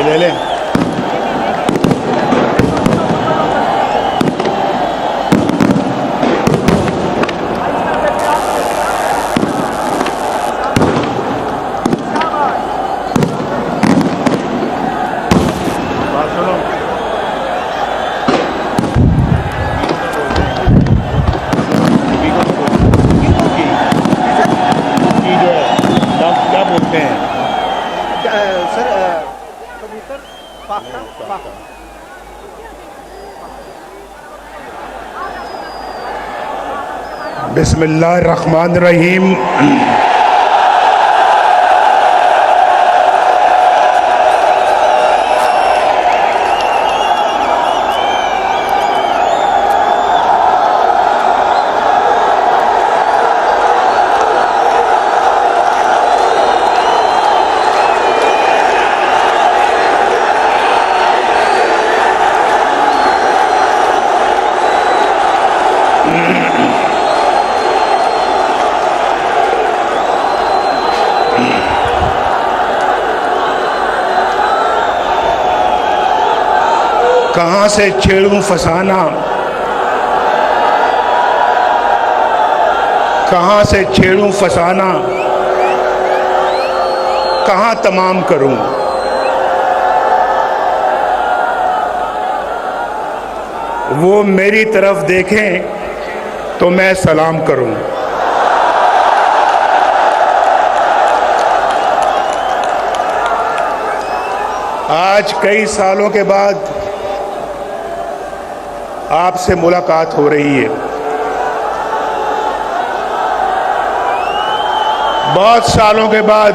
ये ले लें। बात सुनो, की जो है क्या बोलते हैं सर कबूतर पाखा बिस्मिल्लाहिर्रहमानिर्रहीम। कहाँ से छेड़ूं फसाना, कहाँ से छेड़ूं फसाना, कहाँ तमाम करूं। वो मेरी तरफ देखें तो मैं सलाम करूं। आज कई सालों के बाद आपसे मुलाकात हो रही है। बहुत सालों के बाद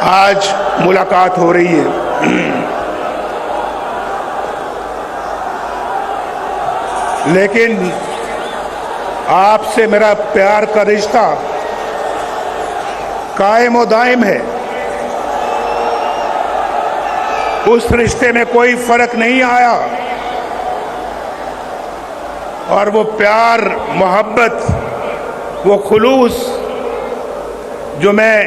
आज मुलाकात हो रही है। लेकिन आपसे मेरा प्यार का रिश्ता कायम व दायम है। उस रिश्ते में कोई फर्क नहीं आया और वो प्यार, मोहब्बत, वो खुलूस जो मैं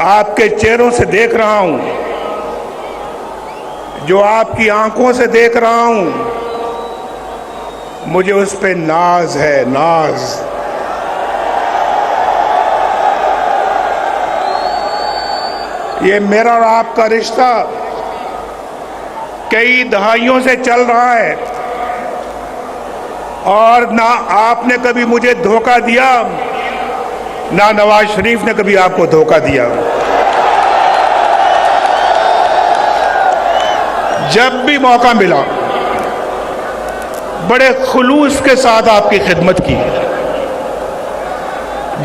आपके चेहरों से देख रहा हूं, जो आपकी आंखों से देख रहा हूं, मुझे उस पे नाज है, नाज। ये मेरा और आपका रिश्ता कई दहाइयों से चल रहा है और ना आपने कभी मुझे धोखा दिया, ना नवाज शरीफ ने कभी आपको धोखा दिया। जब भी मौका मिला बड़े खुलूस के साथ आपकी खिदमत की।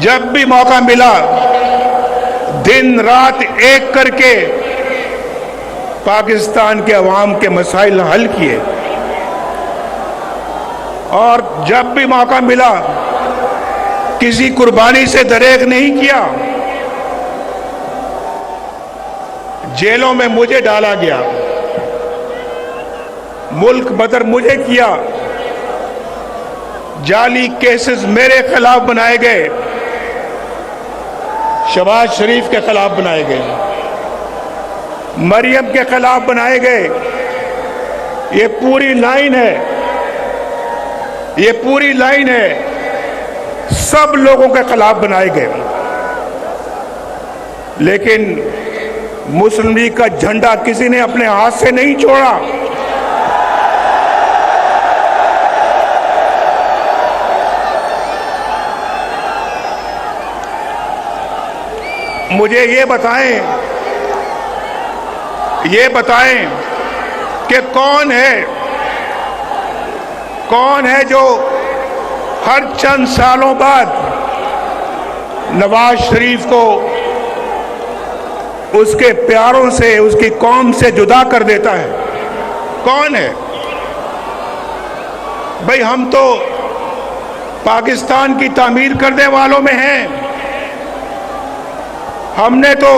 जब भी मौका मिला दिन रात एक करके पाकिस्तान के अवाम के मसाइल हल किए और जब भी मौका मिला किसी कुर्बानी से दरेग नहीं किया। जेलों में मुझे डाला गया, मुल्क बदर मुझे किया, जाली केसेस मेरे खिलाफ बनाए गए, शहबाज शरीफ के खिलाफ बनाए गए, मरियम के खिलाफ बनाए गए। ये पूरी लाइन है, ये पूरी लाइन है, सब लोगों के खिलाफ बनाए गए। लेकिन मुस्लिम लीग का झंडा किसी ने अपने हाथ से नहीं छोड़ा। मुझे ये बताएं कि कौन है जो हर चंद सालों बाद नवाज शरीफ को उसके प्यारों से, उसकी कौम से जुदा कर देता है? कौन है भाई? हम तो पाकिस्तान की तामीर करने वालों में हैं। हमने तो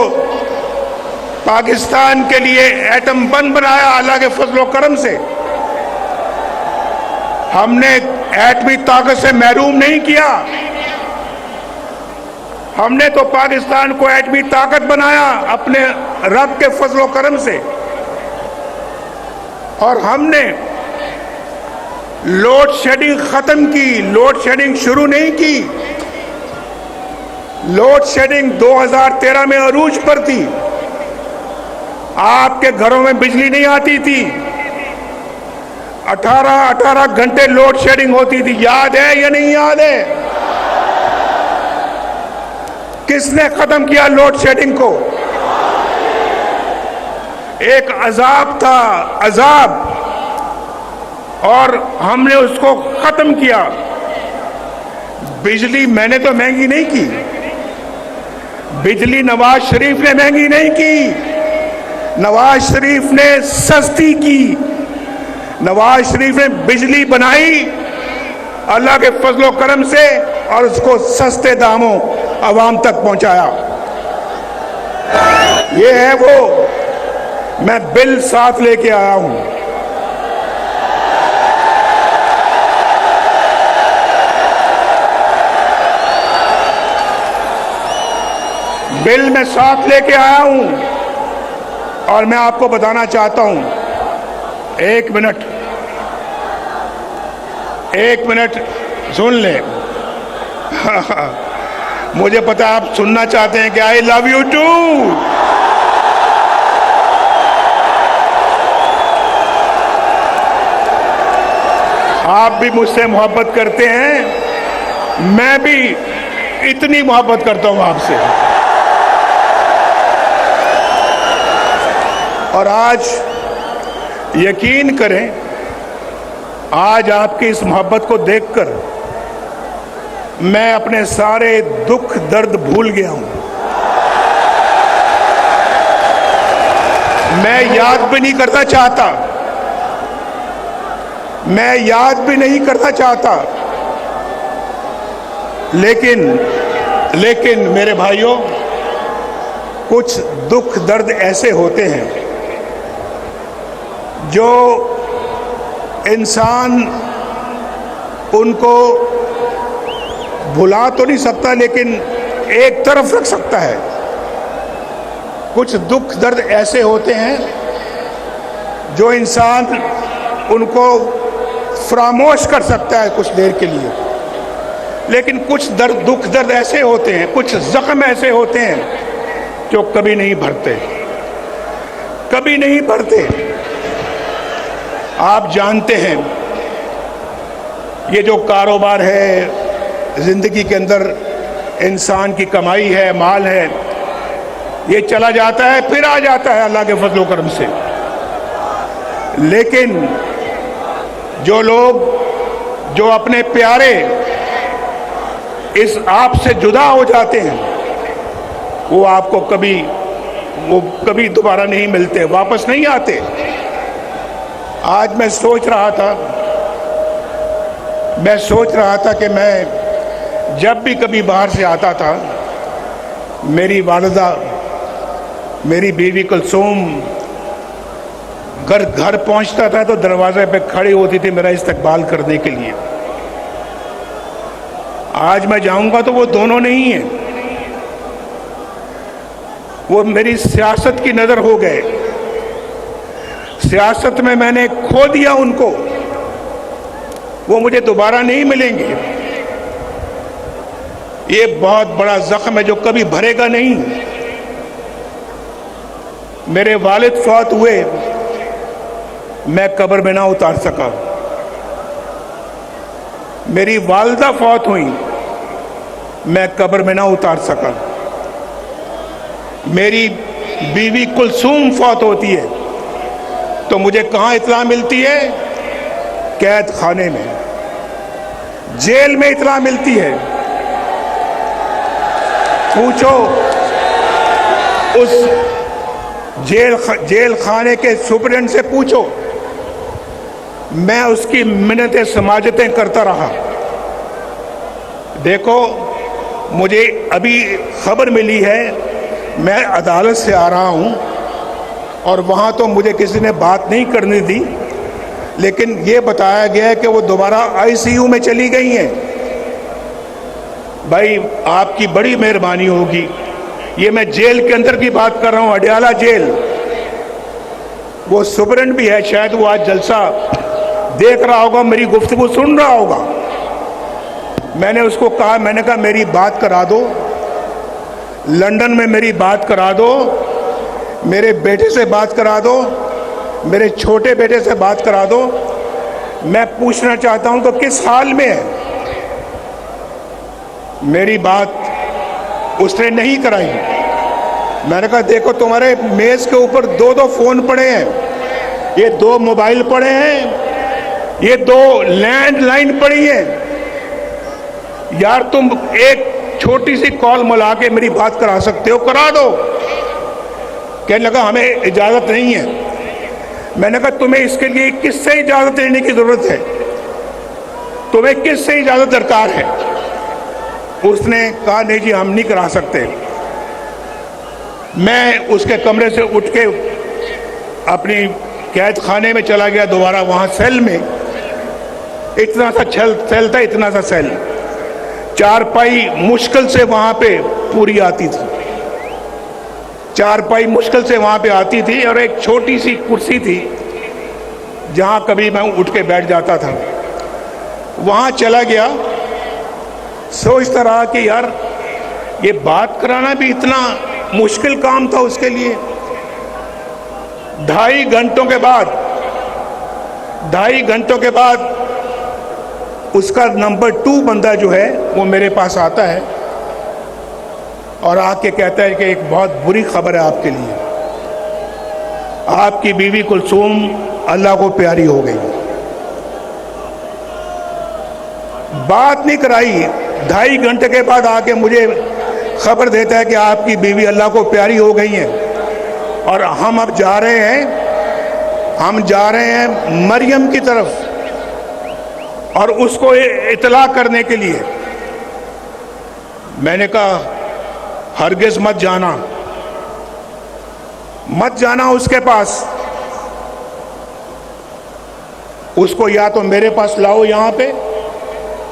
पाकिस्तान के लिए एटम बम बनाया अल्लाह के फजल करम से। हमने एटमी ताकत से महरूम नहीं किया। हमने तो पाकिस्तान को एटमी ताकत बनाया अपने रब के फजलो करम से, और हमने लोड शेडिंग खत्म की, लोड शेडिंग शुरू नहीं की। लोड शेडिंग 2013 में अरूज पर थी। आपके घरों में बिजली नहीं आती थी, 18 घंटे लोड शेडिंग होती थी। याद है या नहीं याद है? किसने खत्म किया लोड शेडिंग को? एक अजाब था, अजाब, और हमने उसको खत्म किया। बिजली मैंने तो महंगी नहीं की, बिजली नवाज शरीफ ने महंगी नहीं की, नवाज शरीफ ने सस्ती की। नवाज शरीफ ने बिजली बनाई अल्लाह के फजलो करम से, और उसको सस्ते दामों आवाम तक पहुंचाया। ये है वो, मैं बिल साथ लेके आया हूं। बिल मैं साथ लेके आया हूं, और मैं आपको बताना चाहता हूं, एक मिनट सुन ले। मुझे पता है आप सुनना चाहते हैं कि आई लव यू टू। आप भी मुझसे मोहब्बत करते हैं, मैं भी इतनी मोहब्बत करता हूं आपसे। और आज यकीन करें, आज आपकी इस मोहब्बत को देखकर मैं अपने सारे दुख दर्द भूल गया हूं। मैं याद भी नहीं करना चाहता, मैं याद भी नहीं करना चाहता, लेकिन मेरे भाइयों, कुछ दुख दर्द ऐसे होते हैं जो इंसान उनको भुला तो नहीं सकता, लेकिन एक तरफ रख सकता है। कुछ दुख दर्द ऐसे होते हैं जो इंसान उनको फरामोश कर सकता है कुछ देर के लिए, लेकिन कुछ दुख दर्द ऐसे होते हैं, कुछ जख्म ऐसे होते हैं जो कभी नहीं भरते, कभी नहीं भरते। आप जानते हैं, ये जो कारोबार है, जिंदगी के अंदर इंसान की कमाई है, माल है, ये चला जाता है फिर आ जाता है अल्लाह के फजलो करम से। लेकिन जो लोग, जो अपने प्यारे इस आप से जुदा हो जाते हैं, वो आपको कभी दोबारा नहीं मिलते, वापस नहीं आते। आज मैं सोच रहा था कि मैं जब भी कभी बाहर से आता था, मेरी वालिदा, मेरी बीवी कुलसूम घर पहुंचता था तो दरवाजे पे खड़ी होती थी मेरा इस्तकबाल करने के लिए। आज मैं जाऊंगा तो वो दोनों नहीं है, वो मेरी सियासत की नजर हो गए। सियासत में मैंने खो दिया उनको, वो मुझे दोबारा नहीं मिलेंगे। ये बहुत बड़ा जख्म है जो कभी भरेगा नहीं। मेरे वालिद फौत हुए, मैं कब्र में ना उतार सका। मेरी वालिदा फौत हुई, मैं कब्र में ना उतार सका। मेरी बीवी कुलसूम फौत होती है तो मुझे कहाँ इत्तला मिलती है? कैद खाने में, जेल में इत्तला मिलती है। पूछो उस जेल खाने के सुपरिटेंडेंट से पूछो, मैं उसकी मिन्नतें समाजतें करता रहा। देखो, मुझे अभी खबर मिली है, मैं अदालत से आ रहा हूं और वहां तो मुझे किसी ने बात नहीं करने दी, लेकिन ये बताया गया है कि वो दोबारा आईसीयू में चली गई हैं। भाई आपकी बड़ी मेहरबानी होगी। ये मैं जेल के अंदर की बात कर रहा हूं, अडयाला जेल। वो सुपरेंट भी है, शायद वो आज जलसा देख रहा होगा, मेरी गुफ्तगू सुन रहा होगा। मैंने उसको कहा, मैंने कहा मेरी बात करा दो, लंदन में मेरी बात करा दो, मेरे बेटे से बात करा दो, मेरे छोटे बेटे से बात करा दो। मैं पूछना चाहता हूं तो किस हाल में है। मेरी बात उसने नहीं कराई। मैंने कहा देखो तुम्हारे मेज के ऊपर 2-2 फोन पड़े हैं, ये 2 मोबाइल पड़े हैं, ये 2 लैंडलाइन पड़ी है। यार तुम एक छोटी सी कॉल मिला के मेरी बात करा सकते हो, करा दो। कहने लगा हमें इजाजत नहीं है। मैंने कहा तुम्हें इसके लिए किससे इजाजत लेने की जरूरत है, तुम्हें किससे इजाजत दरकार है। उसने कहा नहीं जी हम नहीं करा सकते। मैं उसके कमरे से उठ के अपनी कैद खाने में चला गया दोबारा, वहां सेल में। इतना सा सेल था, इतना सा सेल, चारपाई मुश्किल से वहां पे पूरी आती थी, चारपाई मुश्किल से वहां पे आती थी, और एक छोटी सी कुर्सी थी जहां कभी मैं उठ के बैठ जाता था। वहां चला गया, सोचता रहा कि यार ये बात कराना भी इतना मुश्किल काम था उसके लिए। 2.5 घंटों के बाद उसका नंबर 2 बंदा जो है वो मेरे पास आता है और आके कहता है कि एक बहुत बुरी खबर है आपके लिए, आपकी बीवी कुलसूम अल्लाह को प्यारी हो गई। बात नहीं कराई, 2.5 घंटे के बाद आके मुझे खबर देता है कि आपकी बीवी अल्लाह को प्यारी हो गई है और हम अब जा रहे हैं मरियम की तरफ और उसको इतला करने के लिए। मैंने कहा हरगिज मत जाना उसके पास, उसको या तो मेरे पास लाओ यहाँ पे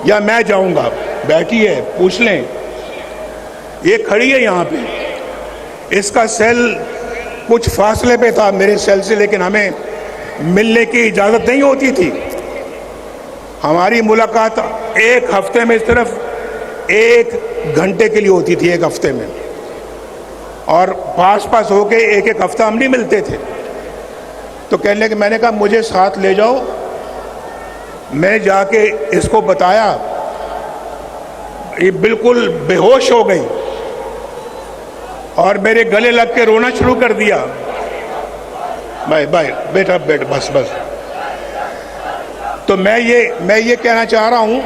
या मैं जाऊंगा। बैठी है, पूछ लें, ये खड़ी है यहाँ पे। इसका सेल कुछ फासले पे था मेरे सेल से, लेकिन हमें मिलने की इजाज़त नहीं होती थी। हमारी मुलाकात एक हफ्ते में सिर्फ 1 घंटे के लिए होती थी, 1 हफ्ते में, और पास होके एक हफ्ता हम नहीं मिलते थे। तो कहने लगे, मैंने कहा मुझे साथ ले जाओ। मैं जाके इसको बताया, ये बिल्कुल बेहोश हो गई और मेरे गले लग के रोना शुरू कर दिया। भाई बेटा बैठ, बस। तो मैं ये कहना चाह रहा हूं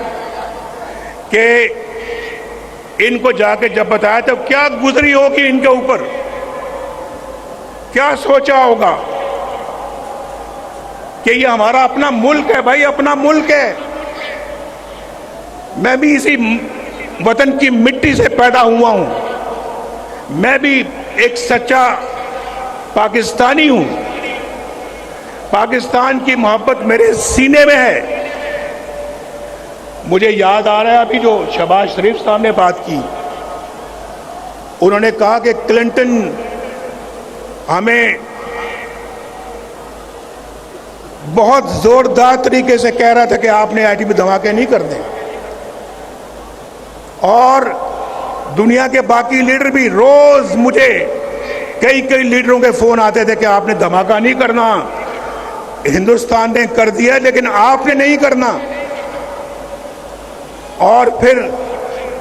कि इनको जाके जब बताया तो क्या गुजरी होगी इनके ऊपर, क्या सोचा होगा कि ये हमारा अपना मुल्क है। भाई अपना मुल्क है, मैं भी इसी वतन की मिट्टी से पैदा हुआ हूं, मैं भी एक सच्चा पाकिस्तानी हूं। पाकिस्तान की मोहब्बत मेरे सीने में है। मुझे याद आ रहा है अभी जो शहबाज शरीफ साहब ने बात की, उन्होंने कहा कि क्लिंटन हमें बहुत जोरदार तरीके से कह रहा था कि आपने एटमी धमाके नहीं करने, और दुनिया के बाकी लीडर भी रोज मुझे कई लीडरों के फोन आते थे कि आपने धमाका नहीं करना, हिंदुस्तान ने कर दिया लेकिन आपने नहीं करना। और फिर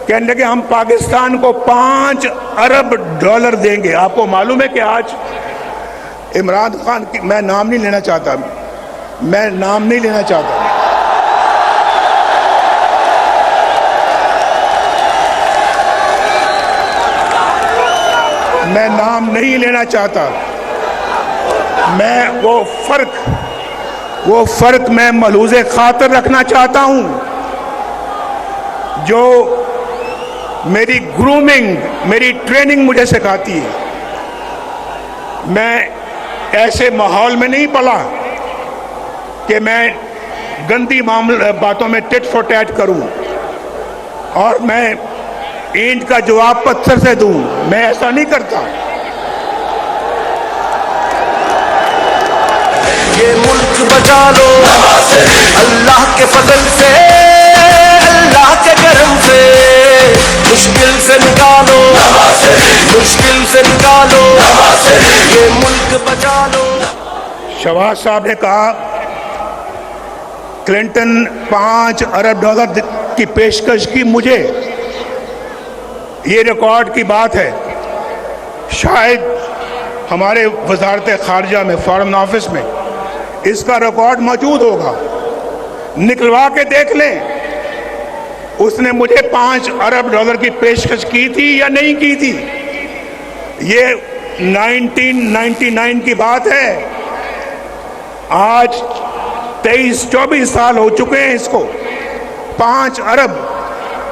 कहने लगे हम पाकिस्तान को $5 अरब देंगे। आपको मालूम है कि आज इमरान खान की, मैं नाम नहीं लेना चाहता, मैं नाम नहीं लेना चाहता, मैं वो फर्क मैं मलूज़े खातर रखना चाहता हूं जो मेरी ग्रूमिंग, मेरी ट्रेनिंग मुझे सिखाती है। मैं ऐसे माहौल में नहीं पला कि मैं गंदी बातों में टिट फॉर टैट करूं, और मैं ईंट का जवाब पत्थर से दूं। मैं ऐसा नहीं करता। ये मुल्क बचा लो अल्लाह के फजल से, अल्लाह के करम से, मुश्किल से निकालो, मुश्किल से निकालो, ये मुल्क बचा लो। शहबाज साहब ने कहा क्लिंटन 5 अरब डॉलर की पेशकश की मुझे। ये रिकॉर्ड की बात है। शायद हमारे वजारत खारजा में, फॉरेन ऑफिस में इसका रिकॉर्ड मौजूद होगा, निकलवा के देख लें। उसने मुझे 5 अरब डॉलर की पेशकश की थी या नहीं की थी। ये 1999 की बात है। आज 23-24 साल हो चुके हैं इसको। 5 अरब,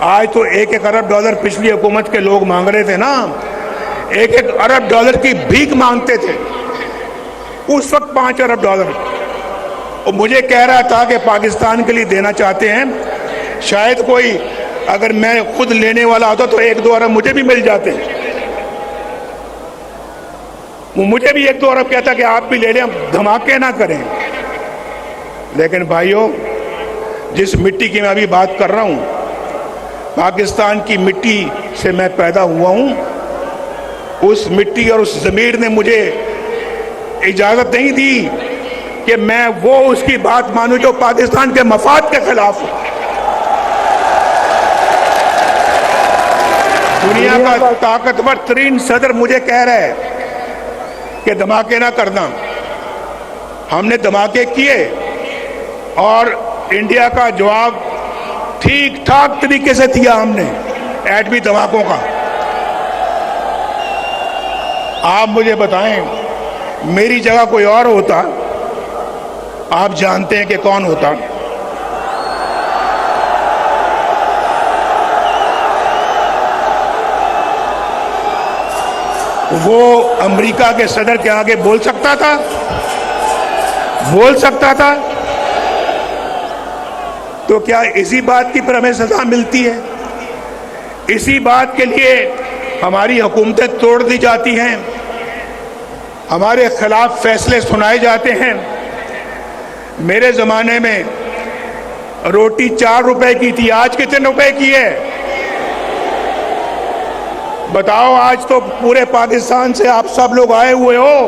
आज तो 1-1 अरब डॉलर पिछली हुकूमत के लोग मांग रहे थे ना। 1-1 अरब डॉलर की भीख मांगते थे उस वक्त। 5 अरब डॉलर और मुझे कह रहा था कि पाकिस्तान के लिए देना चाहते हैं। शायद कोई, अगर मैं खुद लेने वाला होता तो 1-2 अरब मुझे भी मिल जाते। वो मुझे भी 1-2 अरब कहता कि आप भी ले लें, धमाके ना करें। लेकिन भाइयों, जिस मिट्टी की मैं अभी बात कर रहा हूं, पाकिस्तान की मिट्टी से मैं पैदा हुआ हूं। उस मिट्टी और उस ज़मीर ने मुझे इजाज़त नहीं दी कि मैं वो उसकी बात मानूं जो पाकिस्तान के मफाद के खिलाफ हो। दुनिया का ताकतवर तरीन सदर मुझे कह रहा है कि धमाके ना करना। हमने धमाके किए और इंडिया का जवाब ठीक ठाक तरीके से दिया हमने एटमी धमाकों का। आप मुझे बताएं, मेरी जगह कोई और होता, आप जानते हैं कि कौन होता। वो अमेरिका के सदर के आगे बोल सकता था, बोल सकता था। तो क्या इसी बात की पर हमें सजा मिलती है? इसी बात के लिए हमारी हुकूमतें तोड़ दी जाती हैं, हमारे खिलाफ फैसले सुनाए जाते हैं। मेरे ज़माने में रोटी 4 रुपए की थी, आज कितने रुपए की है बताओ? आज तो पूरे पाकिस्तान से आप सब लोग आए हुए हो।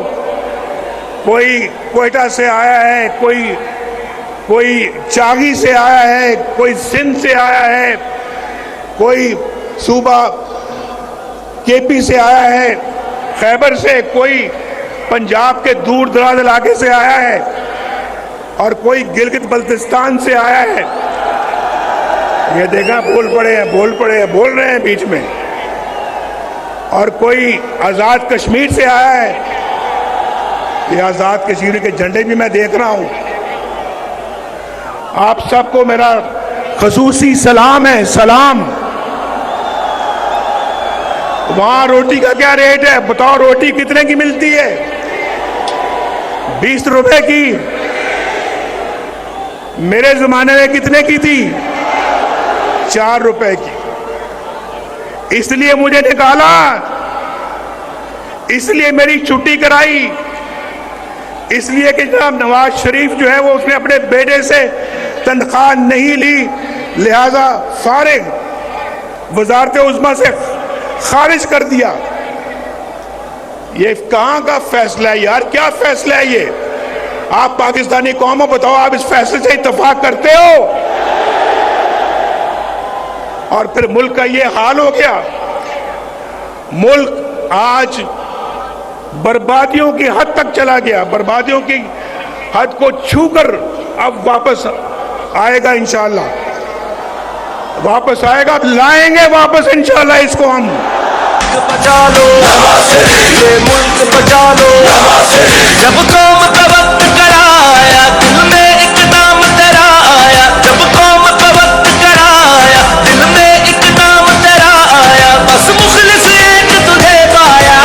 कोई क्वेटा से आया है, कोई चागी से आया है, कोई सिंध से आया है, कोई सूबा केपी से आया है, खैबर से, कोई पंजाब के दूर दराज इलाके से आया है और कोई गिलगित बल्तिस्तान से आया है। ये देखा, बोल पड़े हैं, बोल रहे हैं बीच में। और कोई आज़ाद कश्मीर से आया है। ये आज़ाद कश्मीर के झंडे भी मैं देख रहा हूं। आप सबको मेरा खसूसी सलाम है, सलाम। वहां रोटी का क्या रेट है बताओ? रोटी कितने की मिलती है? 20 रुपए की। मेरे जमाने में कितने की थी? 4 रुपए की। इसलिए मुझे निकाला, इसलिए मेरी छुट्टी कराई, इसलिए कि जनाब नवाज शरीफ जो है वो उसने अपने बेटे से तनख्वाह नहीं ली, लिहाजा फारिग वजारत उज़्मा से खारिज कर दिया। ये कहां का फैसला है यार? क्या फैसला है ये? आप पाकिस्तानी कौम हो, बताओ आप इस फैसले से इत्तेफाक करते हो? और फिर मुल्क का ये हाल हो गया। मुल्क आज बर्बादियों की हद तक चला गया, बर्बादियों की हद को छूकर अब वापस आएगा इंशाअल्लाह, वापस आएगा, लाएंगे वापस इंशाअल्लाह इसको हम। बचा लो ये मुल्क, बचा लो। जब कौम का वक्त कराया, दिल में एक नाम तेरा आया। जब कौम का वक्त कराया, दिल में एक नाम तेरा आया। बस मुखलिस एक तुझे पाया।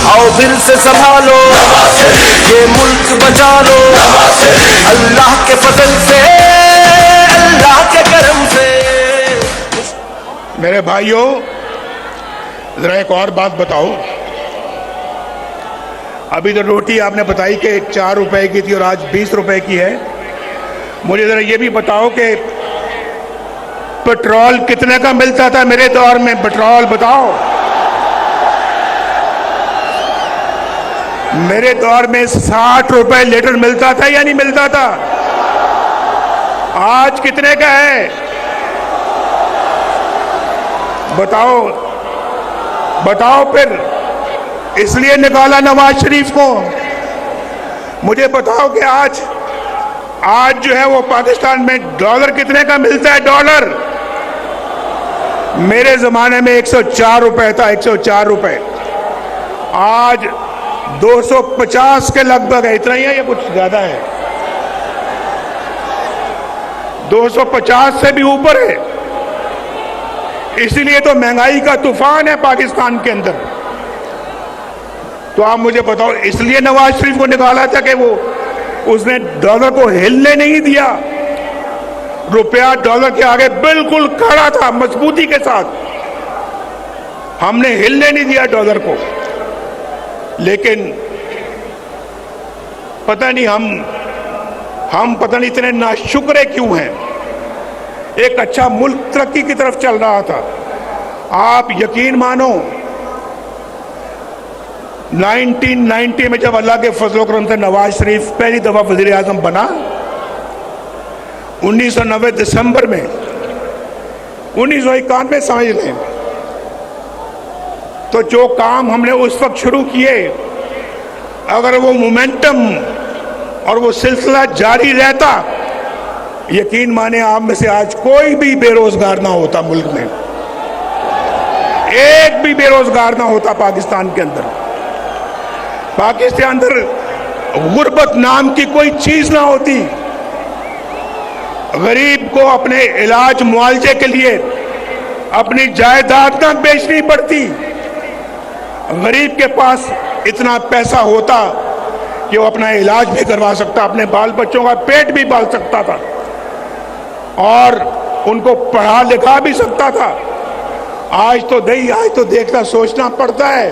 आओ दिल से संभालो ये मुल्क, बचा लो। अल्लाह के फजल से, अल्लाह के करम से। मेरे भाइयों, जरा एक और बात बताओ। अभी तो रोटी आपने बताई कि 4 रुपए की थी और आज 20 रुपए की है। मुझे जरा ये भी बताओ कि पेट्रोल कितने का मिलता था मेरे दौर में? पेट्रोल बताओ। मेरे दौर में 60 रुपए लीटर मिलता था या नहीं मिलता था? आज कितने का है? बताओ बताओ। फिर इसलिए निकाला नवाज शरीफ को। मुझे बताओ कि आज जो है वो पाकिस्तान में डॉलर कितने का मिलता है? डॉलर मेरे जमाने में 104 रुपए था, 104 रुपए। आज 250 के लगभग है। इतना ही है या कुछ ज्यादा है? 250 से भी ऊपर है। इसीलिए तो महंगाई का तूफान है पाकिस्तान के अंदर। तो आप मुझे बताओ, इसलिए नवाज शरीफ को निकाला था कि वो उसने डॉलर को हिलने नहीं दिया। रुपया डॉलर के आगे बिल्कुल खड़ा था मजबूती के साथ। हमने हिलने नहीं दिया डॉलर को। लेकिन पता नहीं हम पता नहीं इतने नाशुक्रे क्यों हैं। एक अच्छा मुल्क तरक्की की तरफ चल रहा था। आप यकीन मानो 1990 में जब अल्लाह के फजल करम से नवाज शरीफ पहली दफा वजीर आजम बना, 1990 दिसंबर में, 1991 समझ लें, तो जो काम हमने उस वक्त शुरू किए, अगर वो मोमेंटम और वो सिलसिला जारी रहता, यकीन माने आप में से आज कोई भी बेरोजगार ना होता मुल्क में। एक भी बेरोजगार ना होता पाकिस्तान के अंदर। पाकिस्तान अंदर गुर्बत नाम की कोई चीज ना होती। गरीब को अपने इलाज मुआवजे के लिए अपनी जायदाद ना बेचनी पड़ती। गरीब के पास इतना पैसा होता कि वो अपना इलाज भी करवा सकता, अपने बाल बच्चों का पेट भी पाल सकता था और उनको पढ़ा लिखा भी सकता था। आज तो देखना सोचना पड़ता है।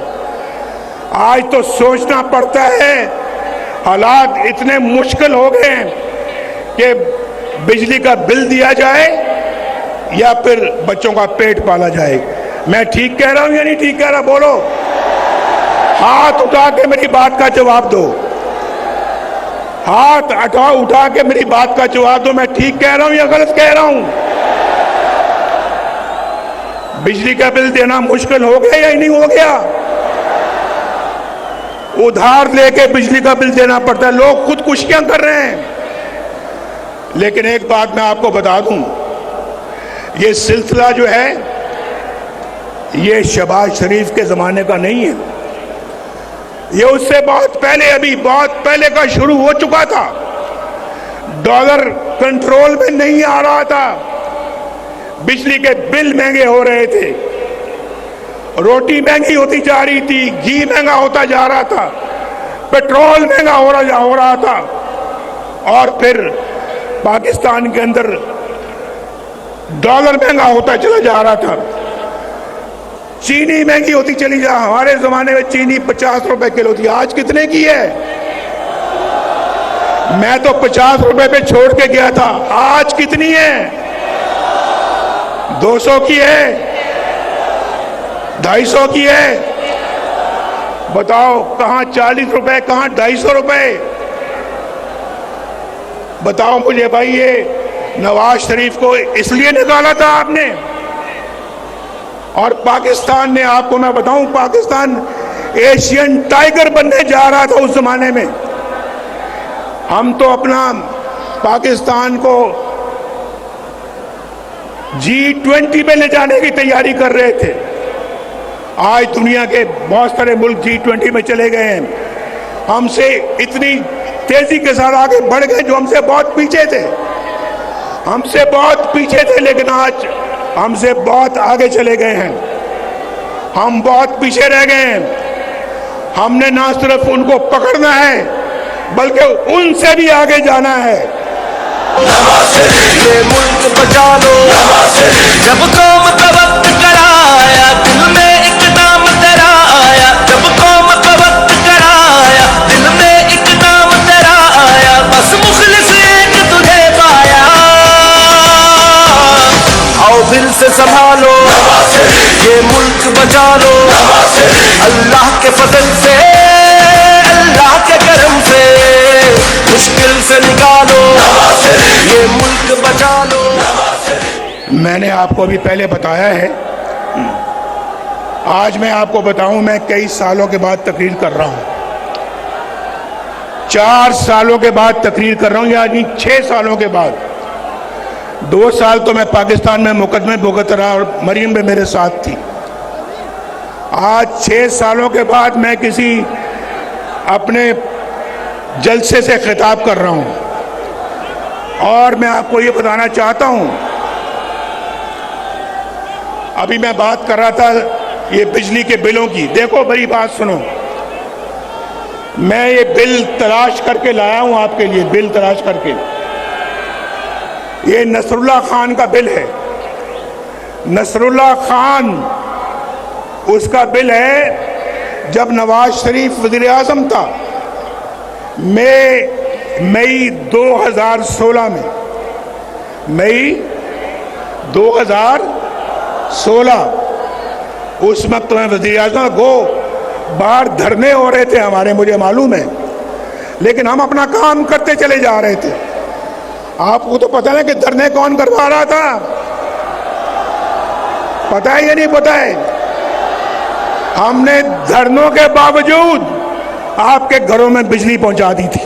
आज तो सोचना पड़ता है। हालात इतने मुश्किल हो गए हैं कि बिजली का बिल दिया जाए या फिर बच्चों का पेट पाला जाए। मैं ठीक कह रहा हूं या नहीं ठीक कह रहा? बोलो, हाथ उठा के मेरी बात का जवाब दो। हाथ उठा के मेरी बात का जवाब दो। मैं ठीक कह रहा हूं या गलत कह रहा हूं? बिजली का बिल देना मुश्किल हो गया या नहीं हो गया? उधार लेके बिजली का बिल देना पड़ता है। लोग खुदकुशियां कर रहे हैं। लेकिन एक बात मैं आपको बता दूं, ये सिलसिला जो है ये शहबाज शरीफ के जमाने का नहीं है। ये उससे बहुत पहले का शुरू हो चुका था। डॉलर कंट्रोल में नहीं आ रहा था। बिजली के बिल महंगे हो रहे थे, रोटी महंगी होती जा रही थी, घी महंगा होता जा रहा था, पेट्रोल महंगा हो रहा था और फिर पाकिस्तान के अंदर डॉलर महंगा होता चला जा रहा था। चीनी महंगी होती चली जा। हमारे जमाने में चीनी 50 रुपए किलो थी, आज कितने की है? मैं तो 50 रुपए पे छोड़ के गया था, आज कितनी है? 200 की है, 250 की है। बताओ कहां 40 रुपए, कहां 250 रुपए? बताओ मुझे भाई, ये नवाज शरीफ को इसलिए निकाला था आपने? और पाकिस्तान ने, आपको मैं बताऊं, पाकिस्तान एशियन टाइगर बनने जा रहा था उस जमाने में। हम तो अपना पाकिस्तान को G20 में ले जाने की तैयारी कर रहे थे। आज दुनिया के बहुत सारे मुल्क G20 में चले गए हैं। हमसे इतनी तेजी के साथ आगे बढ़ गए जो हमसे बहुत पीछे थे। हमसे बहुत पीछे थे, लेकिन आज हमसे बहुत आगे चले गए हैं। हम बहुत पीछे रह गए हैं। हमने ना सिर्फ उनको पकड़ना है बल्कि उनसे भी आगे जाना है। ये मुल्क बचा लो, जब कौम का वक्त कराया, दिल में एक नाम तेरा आया, जब कौम का वक्त कराया, दिल में एक नाम तेरा आया, बस मुखलिस एक तुझे पाया। आओ दिल से संभालो ये मुल्क बचा लो, अल्लाह के फजल से, अल्लाह के करम से, मुश्किल से निकालो ये मुल्क बचा लो। मैंने आपको अभी पहले बताया है, आज मैं आपको बताऊं, मैं कई सालों के बाद तकरीर कर रहा हूं, 4 सालों के बाद तकरीर कर रहा हूं, यानी 6 सालों के बाद। 2 साल तो मैं पाकिस्तान में मुकदमे भुगत रहा और मरीम भी मेरे साथ थी। आज 6 सालों के बाद मैं किसी अपने जलसे से खिताब कर रहा हूं और मैं आपको ये बताना चाहता हूं, अभी मैं बात कर रहा था ये बिजली के बिलों की। देखो मेरी बात सुनो, मैं ये बिल तलाश करके लाया हूं आपके लिए, बिल तलाश करके। ये नसरुल्लाह खान का बिल है, नसरुल्लाह खान उसका बिल है जब नवाज शरीफ वज़ीर आज़म था, मई 2016 में, मई 2016 उस वक्त मैं वज़ीर आज़म गो बाहर धरने हो रहे थे हमारे, मुझे मालूम है, लेकिन हम अपना काम करते चले जा रहे थे। आपको तो पता है कि धरने कौन करवा रहा था, पता है या नहीं पता है? हमने धरनों के बावजूद आपके घरों में बिजली पहुंचा दी थी,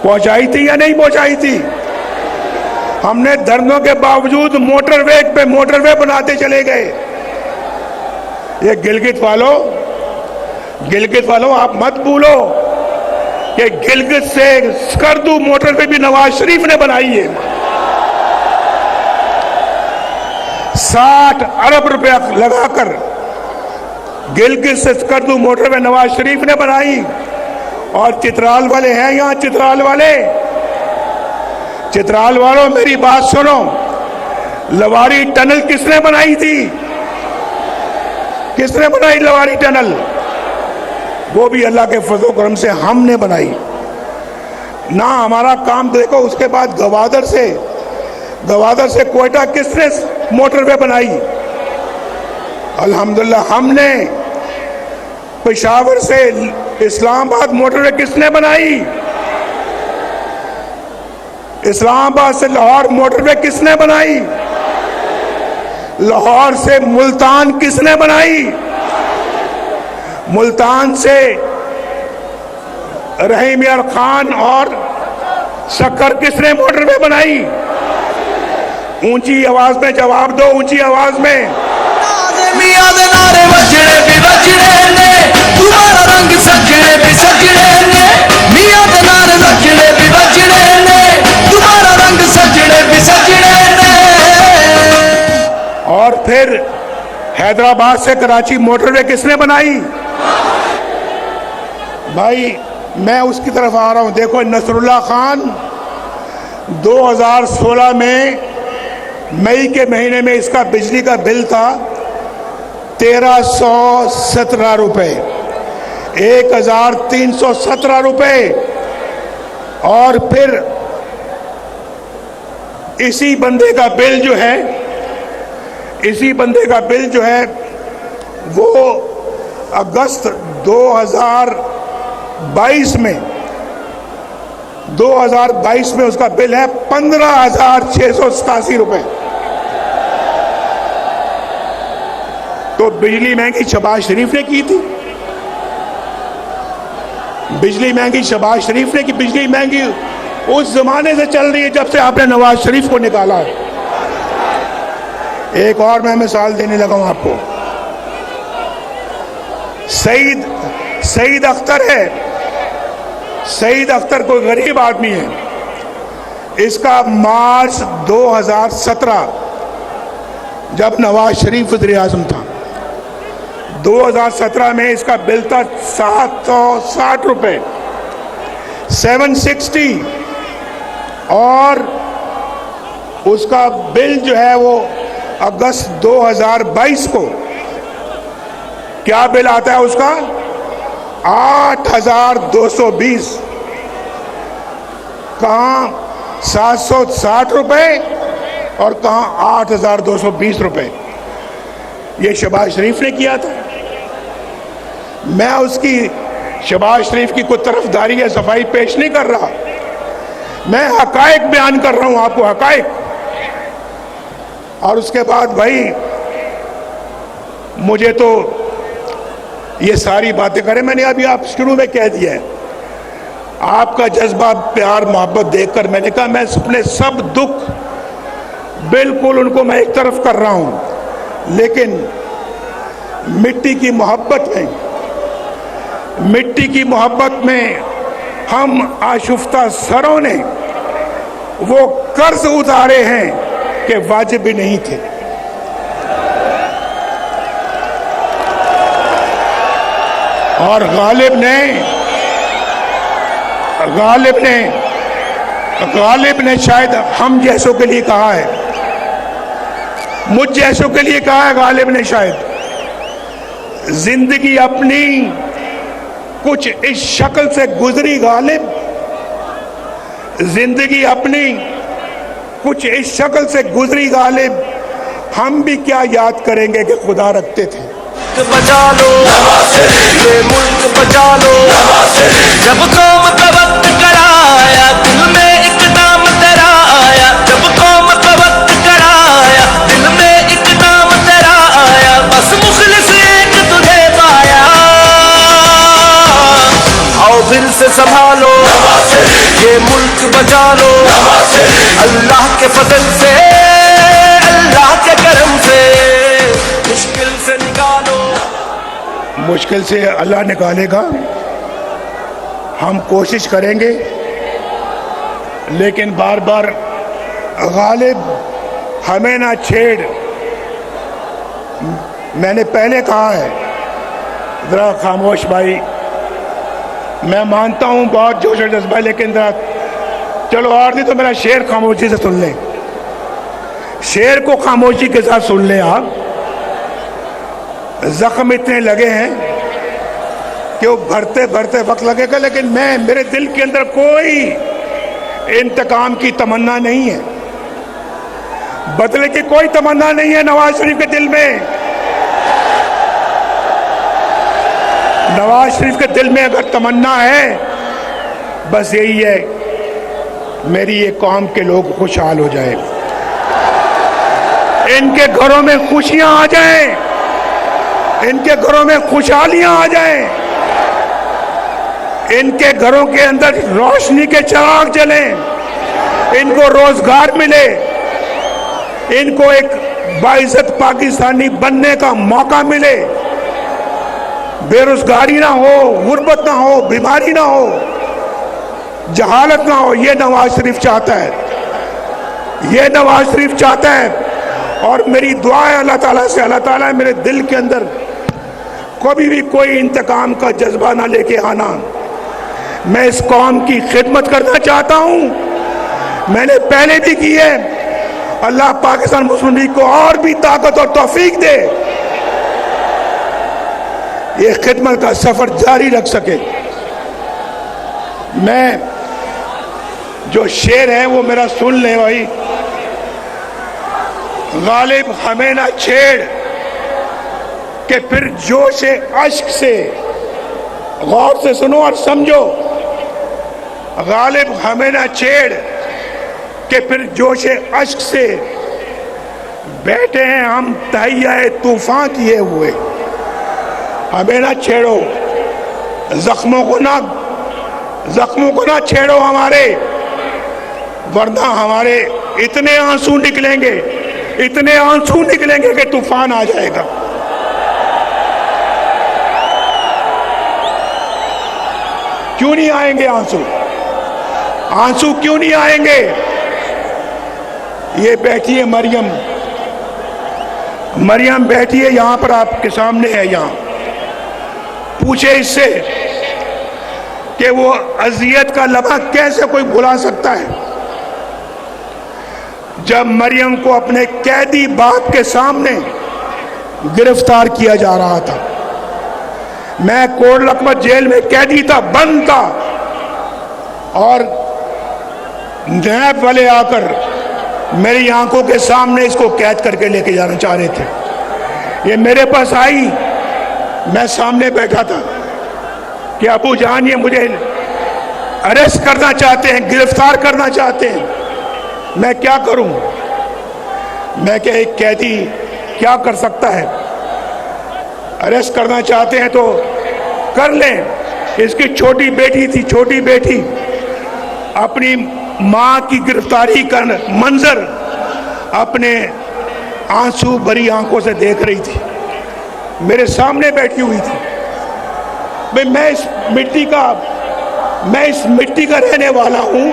पहुंचाई थी या नहीं पहुंचाई थी? हमने धरनों के बावजूद मोटरवे पे मोटरवे बनाते चले गए। ये गिलगित वालों आप मत भूलो कि गिलगित से स्कर्दू मोटरवे भी नवाज शरीफ ने बनाई है। 60 अरब रुपया लगाकर गिलगित से स्कर्दू मोटरवे नवाज शरीफ ने बनाई। और चित्राल वाले हैं यहाँ, चित्राल वालों मेरी बात सुनो, लवारी टनल किसने बनाई थी? किसने बनाई लवारी टनल? वो भी अल्लाह के फजल करम से हमने बनाई ना। हमारा काम देखो, उसके बाद गवादर से कोयटा किसने मोटरवे बनाई? अल्हम्दुलिल्लाह हमने। पेशावर से इस्लामाबाद मोटरवे किसने बनाई? इस्लामाबाद से लाहौर मोटरवे किसने बनाई? लाहौर से मुल्तान किसने बनाई? मुल्तान से रहीम यार खान और शक्कर किसने मोटरवे बनाई? ऊंची आवाज में जवाब दो, ऊंची आवाज में। मियां दे नारे वजने भी वजने ने, तुम्हारा रंग सजने भी सजने ने, मियां दे नारे वजने भी वजने ने, तुम्हारा रंग सजने भी सजने ने। और फिर हैदराबाद से कराची मोटरवे किसने बनाई? भाई मैं उसकी तरफ आ रहा हूं। देखो नसरुल्लाह खान 2016 में मई के महीने में इसका बिजली का बिल था 1317 रुपए, 1317 रुपए। और फिर इसी बंदे का बिल जो है वो अगस्त 2022 में उसका बिल है 15,687 रुपए। तो बिजली महंगी शहबाज शरीफ ने की थी, बिजली महंगी शहबाज शरीफ ने की। बिजली महंगी उस जमाने से चल रही है जब से आपने नवाज शरीफ को निकाला है। एक और मैं मिसाल देने लगा हूं आपको। सईद अख्तर है, सईद अख्तर कोई गरीब आदमी है। इसका मार्च 2017 जब नवाज शरीफ वज़ीर आज़म था, 2017 में इसका बिल था 760 रुपए, 760। और उसका बिल जो है वो अगस्त 2022 को क्या बिल आता है उसका? 8,220। कहाँ 760 रुपए और कहाँ 8,220 रुपए। ये शहबाज शरीफ ने किया था। मैं उसकी शहबाज शरीफ की कोई तरफदारी या सफाई पेश नहीं कर रहा, मैं हकायक बयान कर रहा हूं आपको, हकायक। और उसके बाद भाई मुझे तो ये सारी बातें करें, मैंने अभी आप शुरू में कह दिया है, आपका जज्बा प्यार मोहब्बत देखकर मैंने कहा मैं अपने सब दुख बिल्कुल उनको मैं एक तरफ कर रहा हूं, लेकिन मिट्टी की मोहब्बत में हम आशुफ्ता सरों ने वो कर्ज उतारे हैं कि वाजिब भी नहीं थे। और गालिब ने शायद हम जैसों के लिए कहा है, मुझ जैसों के लिए कहा है गालिब ने शायद, जिंदगी अपनी कुछ इस शक्ल से गुजरी गालिब, जिंदगी अपनी कुछ इस शक्ल से गुजरी गालिब, हम भी क्या याद करेंगे कि खुदा रखते थे। बचा लो ये मुल्क बचा लो, जब कौम का वक्त कराया दिल में एक नाम तेरा आया, जब कौम का वक्त कराया दिल में एक नाम तेरा आया, बस मुखलिस एक तुझे पाया, आओ फिर से संभालो ये मुल्क बचा लो, अल्लाह के फजल से अल्लाह के करम से मुश्किल से निकालो। मुश्किल से अल्लाह निकालेगा, हम कोशिश करेंगे, लेकिन बार बार गालिब हमें ना छेड़। मैंने पहले कहा है, जरा खामोश भाई, मैं मानता हूं बहुत जोश और जज्बा, लेकिन जरा चलो और नहीं तो मेरा शेर खामोशी से सुन लें, शेर को खामोशी के साथ सुन लें आप। जख्म इतने लगे हैं कि वो भरते भरते वक्त लगेगा, लेकिन मेरे दिल के अंदर कोई इंतकाम की तमन्ना नहीं है, बदले की कोई तमन्ना नहीं है नवाज शरीफ के दिल में। नवाज शरीफ के दिल में अगर तमन्ना है, बस यही है, मेरी ये कौम के लोग खुशहाल हो जाए, इनके घरों में खुशियां आ जाएं, इनके घरों में खुशहालियां आ जाएं, इनके घरों के अंदर रोशनी के चिराग जलें, इनको रोजगार मिले, इनको एक बाइज्जत पाकिस्तानी बनने का मौका मिले, बेरोजगारी ना हो, गुर्बत ना हो, बीमारी ना हो, जहालत ना हो। ये नवाज शरीफ चाहता है, ये नवाज शरीफ चाहता है। और मेरी दुआ है अल्लाह ताला से, अल्लाह ताला मेरे दिल के अंदर कभी भी कोई इंतकाम का जज्बा ना लेके आना। मैं इस कौम की खिदमत करना चाहता हूं, मैंने पहले भी की है। अल्लाह पाकिस्तान मुस्लिम लीग को और भी ताकत और तौफीक दे, ये खिदमत का सफर जारी रख सके। मैं जो शेर है वो मेरा सुन ले भाई। गालिब हमें ना छेड़ कि फिर जोश अश्क से, गौर से सुनो और समझो, गालिब हमें ना छेड़ कि फिर जोश अश्क से बैठे हैं हम तहैया तूफान किए हुए। हमें ना छेड़ो, जख्मों को ना छेड़ो हमारे, वरना हमारे इतने आंसू निकलेंगे कि तूफान आ जाएगा। क्यों नहीं आएंगे आंसू क्यों नहीं आएंगे? ये बैठी है मरियम बैठी है यहां पर, आपके सामने है यहां। पूछे इससे कि वो अजियत का लम्हा कैसे कोई भुला सकता है। जब मरियम को अपने कैदी बाप के सामने गिरफ्तार किया जा रहा था। मैं कोट लखपत जेल में कैदी था, बंद था, और नैब वाले आकर मेरी आंखों के सामने इसको कैद करके लेके जाना चाह रहे थे। ये मेरे पास आई, मैं सामने बैठा था कि अबू जान ये मुझे अरेस्ट करना चाहते हैं, गिरफ्तार करना चाहते हैं, मैं क्या करूं? मैं क्या, एक कैदी क्या कर सकता है? अरेस्ट करना चाहते हैं तो कर लें। इसकी छोटी बेटी थी, छोटी बेटी अपनी मां की गिरफ्तारी का मंजर अपने आंसू भरी आंखों से देख रही थी, मेरे सामने बैठी हुई थी। भाई मैं इस मिट्टी का रहने वाला हूं,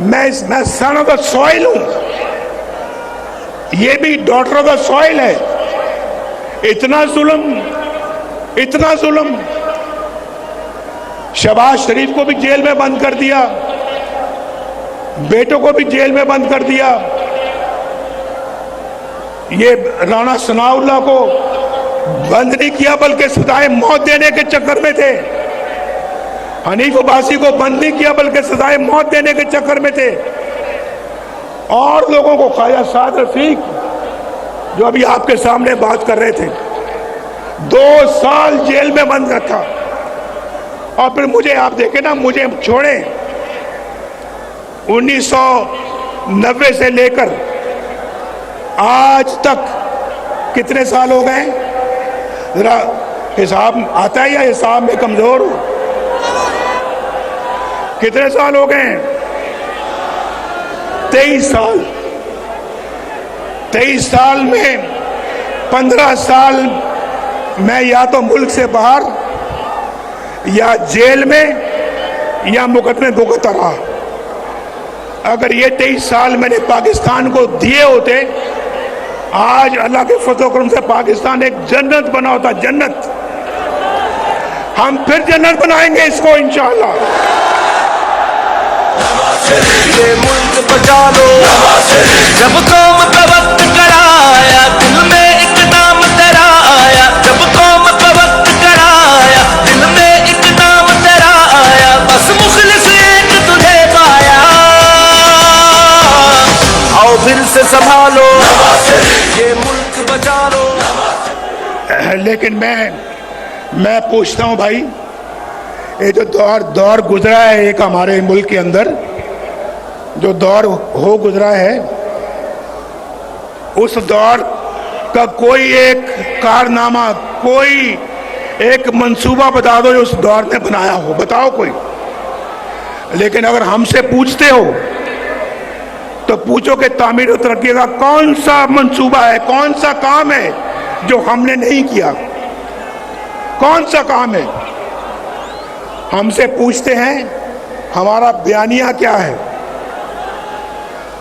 मैं सन ऑफ द सॉइल हूं, ये भी डॉटर ऑफ द सॉइल है। इतना जुल्म, इतना जुल्म। शहबाज शरीफ को भी जेल में बंद कर दिया, बेटों को भी जेल में बंद कर दिया। ये राणा सनाउल्लाह को बंद नहीं किया बल्कि सजाए मौत देने के चक्कर में थे। हनीफ अब्बासी को बंद नहीं किया बल्कि सजाए मौत देने के चक्कर में थे। और लोगों को, ख्वाजा साद रफीक जो अभी आपके सामने बात कर रहे थे, 2 साल जेल में बंद रखा। और फिर मुझे, आप देखें ना, मुझे छोड़े 1990 से लेकर आज तक कितने साल हो गए? जरा हिसाब आता है या हिसाब में कमजोर हो? कितने साल हो गए? 23 साल। 23 साल में 15 साल मैं या तो मुल्क से बाहर या जेल में या मुकदमे भुगतता रहा। अगर ये 23 साल मैंने पाकिस्तान को दिए होते, आज अल्लाह के फजल करम से पाकिस्तान एक जन्नत बना होता, जन्नत। हम फिर जन्नत बनाएंगे इसको इंशाअल्लाह। ये मुल्क बचा लो, जब कौम का वक्त कराया, दिल में एक नाम तेरा आया। जब कौम का वक्त कराया, दिल में एक नाम तेरा आया। बस मुखलिस एक तुझे पाया, आओ फिर से संभालो, ये मुल्क बचा लो। लेकिन मैं पूछता हूं भाई, ये जो दौर गुजरा है एक हमारे मुल्क के अंदर, जो दौर हो गुजरा है, उस दौर का कोई एक कारनामा, कोई एक मंसूबा बता दो जो उस दौर ने बनाया हो, बताओ कोई। लेकिन अगर हमसे पूछते हो तो पूछो कि तामीर और तरक्की का कौन सा मंसूबा है, कौन सा काम है जो हमने नहीं किया, कौन सा काम है? हमसे पूछते हैं हमारा बयानिया क्या है।